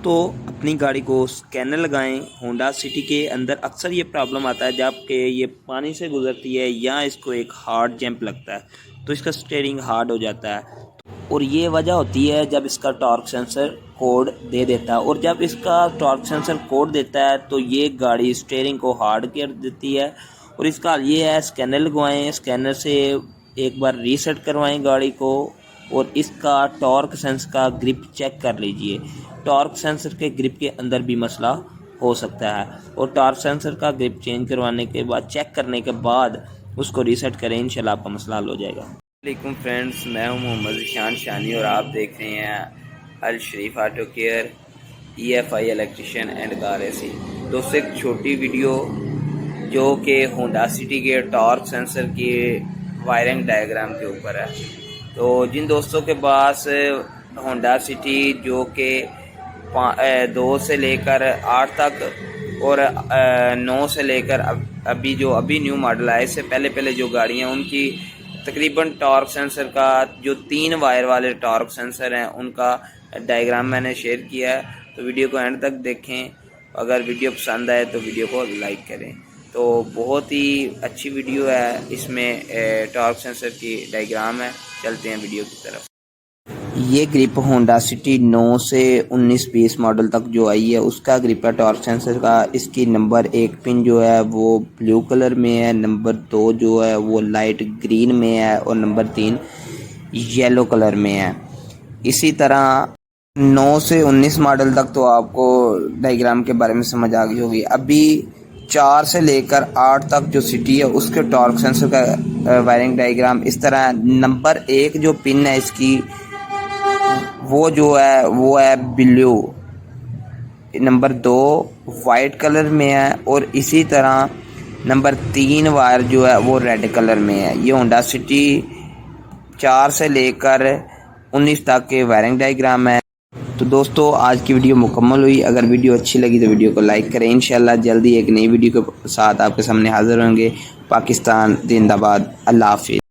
دوستو اپنی گاڑی کو اسکینر لگائیں۔ ہونڈا سٹی کے اندر اکثر یہ پرابلم آتا ہے جب کہ یہ پانی سے گزرتی ہے یا اس کو ایک ہارڈ جمپ لگتا ہے تو اس کا سٹیئرنگ ہارڈ ہو جاتا ہے، اور یہ وجہ ہوتی ہے جب اس کا ٹارک سینسر کوڈ دے دیتا ہے، اور جب اس کا ٹارک سینسر کوڈ دیتا ہے تو یہ گاڑی سٹیئرنگ کو ہارڈ کر دیتی ہے۔ اور اس کا یہ ہے اسکینر لگوائیں، اسکینر سے ایک بار ریسیٹ کروائیں گاڑی کو، اور اس کا ٹارک سینسر کا گرپ چیک کر لیجئے۔ ٹارک سینسر کے گرپ کے اندر بھی مسئلہ ہو سکتا ہے، اور ٹارک سینسر کا گرپ چینج کروانے کے بعد چیک کرنے کے بعد اس کو ریسیٹ کریں، انشاءاللہ آپ کا مسئلہ حل ہو جائے گا۔ السلام علیکم فرینڈز، میں ہوں محمد ذیشان شانی اور آپ دیکھ رہے ہیں Alsharif auto care EFI electrician and car AC۔ دوستو ایک چھوٹی ویڈیو جو کہ ہونڈا سٹی کے ٹارک سینسر کی وائرنگ ڈائیگرام کے اوپر ہے۔ تو جن دوستوں کے پاس ہونڈا سٹی جو کہ 2 سے لے کر 8 تک اور 9 سے لے کر ابھی نیو ماڈل آئے، اس سے پہلے جو گاڑیاں ان کی تقریباً ٹارک سینسر کا جو 3 وائر والے ٹارک سینسر ہیں ان کا ڈائیگرام میں نے شیئر کیا ہے، تو ویڈیو کو اینڈ تک دیکھیں۔ اگر ویڈیو پسند آئے تو ویڈیو کو لائک کریں۔ تو بہت ہی اچھی ویڈیو ہے، اس میں ٹارک سینسر کی ڈائیگرام ہے۔ چلتے ہیں ویڈیو کی طرف۔ یہ گرپ ہونڈا سٹی 9 سے 19-20 ماڈل تک جو آئی ہے اس کا گرپ ہے ٹارک سینسر کا۔ اس کی نمبر 1 پن جو ہے وہ بلیو کلر میں ہے، نمبر 2 جو ہے وہ لائٹ گرین میں ہے، اور نمبر 3 یلو کلر میں ہے۔ اسی طرح 9 سے 19 ماڈل تک تو آپ کو ڈائیگرام کے بارے میں سمجھ آ گئی ہوگی۔ ابھی 4 سے لے کر 8 تک جو سٹی ہے اس کے ٹارک سینسر کا وائرنگ ڈائیگرام اس طرح ہے۔ نمبر 1 جو پن ہے اس کی وہ جو ہے وہ ہے بلیو، نمبر 2 وائٹ کلر میں ہے، اور اسی طرح نمبر 3 وائر جو ہے وہ ریڈ کلر میں ہے۔ یہ ہونڈا سٹی 4 سے لے کر 19 تک کے وائرنگ ڈائیگرام ہے۔ تو دوستو آج کی ویڈیو مکمل ہوئی۔ اگر ویڈیو اچھی لگی تو ویڈیو کو لائک کریں۔ انشاءاللہ جلدی ایک نئی ویڈیو کے ساتھ آپ کے سامنے حاضر ہوں گے۔ پاکستان زندہ باد، اللہ حافظ۔